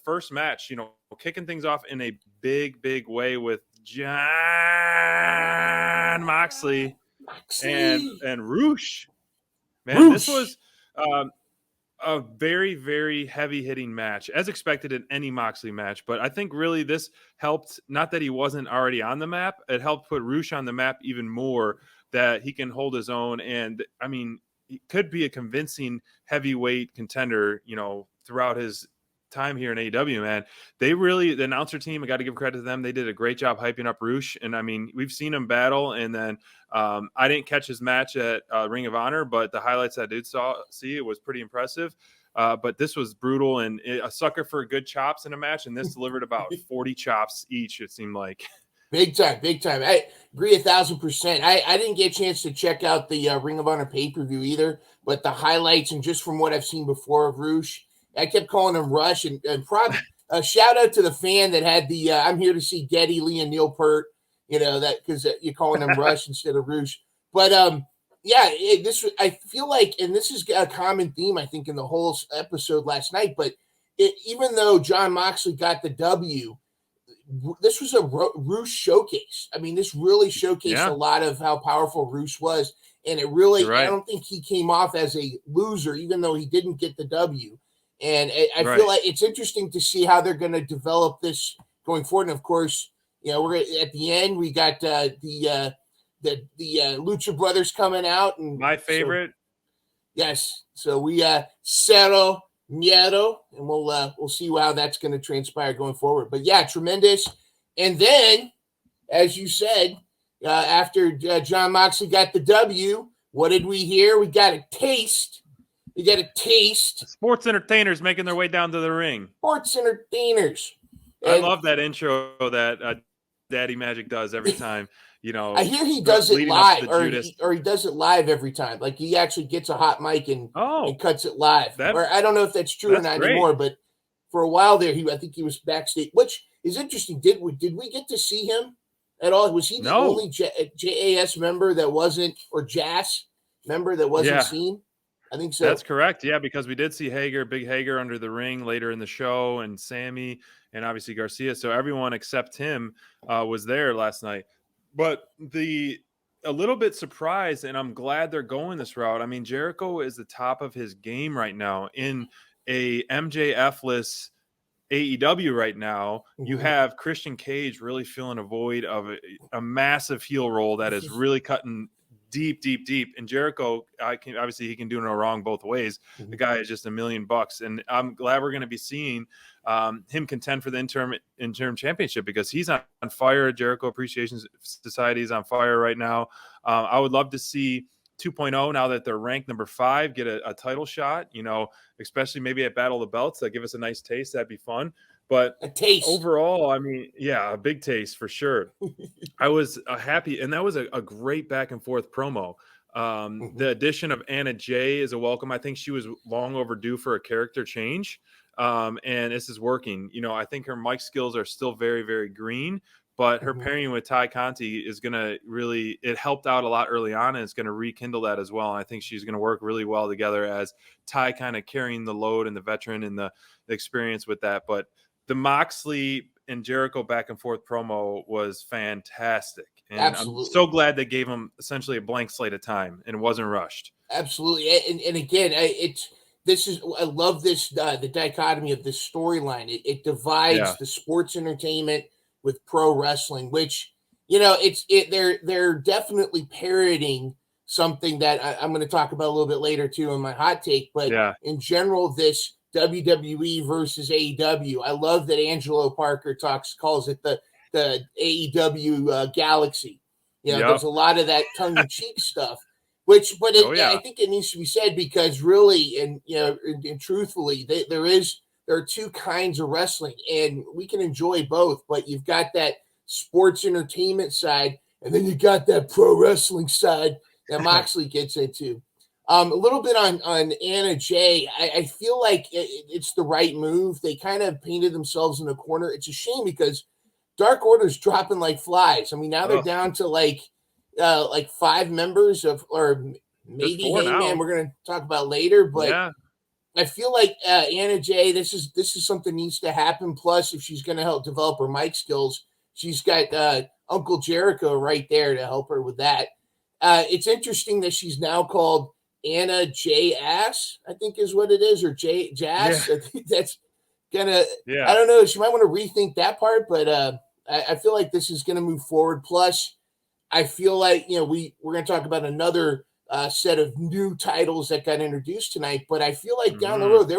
first match, kicking things off in a big, big way with Jon Moxley and Roosh. Man, this was a very, very heavy-hitting match, as expected in any Moxley match. But I think really this helped, not that he wasn't already on the map, it helped put Roosh on the map even more, that he can hold his own. And, I mean, he could be a convincing heavyweight contender, throughout his time here in AEW, man. The announcer team, I got to give credit to them. They did a great job hyping up Roosh. And I mean, we've seen him battle. And then I didn't catch his match at Ring of Honor, but the highlights I did see, it was pretty impressive. But this was brutal, and a sucker for good chops in a match. And this delivered about 40 chops each, it seemed like. Big time. I agree 1,000%. I didn't get a chance to check out the Ring of Honor pay-per-view either, but the highlights and just from what I've seen before of Roosh, I kept calling him Rush, and probably a shout out to the fan that had the I'm here to see Geddy Lee and Neil Peart, that because you're calling him Rush instead of Roosh. But I feel like, and this is a common theme I think in the whole episode last night. But even though Jon Moxley got the W, this was a Roosh showcase. I mean, this really showcased a lot of how powerful Roosh was, and it really I don't think he came off as a loser, even though he didn't get the W. And I feel like it's interesting to see how they're going to develop this going forward. And of course, we're at the end. We got the Lucha Brothers coming out, and my favorite. So we Cero Miedo, and we'll see how that's going to transpire going forward. But yeah, tremendous. And then, as you said, after Jon Moxley got the W, what did we hear? We got a taste. Sports entertainers making their way down to the ring. Sports entertainers. I love that intro that Daddy Magic does every time. I hear he does it live, or he does it live every time. Like he actually gets a hot mic and cuts it live. Or I don't know if that's true or not anymore, but for a while there, I think he was backstage, which is interesting. Did we get to see him at all? Was he the only JAS member that wasn't, or JAS member that wasn't seen? I think so. That's correct. Yeah, because we did see Big Hager under the ring later in the show, and Sammy, and obviously Garcia. So everyone except him was there last night. But a little bit surprised, and I'm glad they're going this route. I mean, Jericho is the top of his game right now in a MJF-less AEW right now. Mm-hmm. You have Christian Cage really filling a void of a massive heel role that is really cutting deep. And Jericho, he can do no wrong both ways. Mm-hmm. The guy is just $1 million, and I'm glad we're going to be seeing him contend for the interim championship, because he's on fire. Jericho Appreciation Society is on fire right now. I would love to see 2.0, now that they're ranked number 5, get a title shot, especially maybe at Battle of the Belts. That give us a nice taste. That'd be fun. But a taste overall, I mean, a big taste for sure. I was happy, and that was a great back and forth promo. The addition of Anna Jay is a welcome. I think she was long overdue for a character change, and this is working. I think her mic skills are still very, very green, but her pairing with Ty Conti is going to really, it helped out a lot early on, and it's going to rekindle that as well. And I think she's going to work really well together, as Ty kind of carrying the load and the veteran and the experience with that. But the Moxley and Jericho back and forth promo was fantastic. And absolutely. I'm so glad they gave him essentially a blank slate of time and it wasn't rushed. Absolutely. And again, I love this, the dichotomy of this storyline. It divides the sports entertainment with pro wrestling, which, they're definitely parroting something that I'm going to talk about a little bit later too in my hot take. But in general, this WWE versus AEW. I love that Angelo Parker calls it the AEW galaxy. There's a lot of that tongue-in-cheek stuff, I think it needs to be said, because really, and truthfully, there are two kinds of wrestling, and we can enjoy both. But you've got that sports entertainment side, and then you got that pro wrestling side that Moxley gets into. A little bit on Anna Jay. I feel like it's the right move. They kind of painted themselves in a corner. It's a shame because Dark Order's dropping like flies. I mean, now they're down to like 5 members or maybe Hangman. We're going to talk about later, but I feel like Anna Jay, this is something needs to happen. Plus, if she's going to help develop her mic skills, she's got Uncle Jericho right there to help her with that. It's interesting that she's now called Anna J Ass, I think is what it is, or J Jass. Yeah. I think that's gonna. Yeah. I don't know. She might want to rethink that part, but I feel like this is going to move forward. Plus, I feel like we're going to talk about another set of new titles that got introduced tonight, but I feel like down the road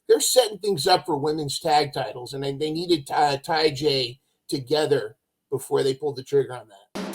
they're setting things up for women's tag titles, and they needed Ty J together before they pulled the trigger on that.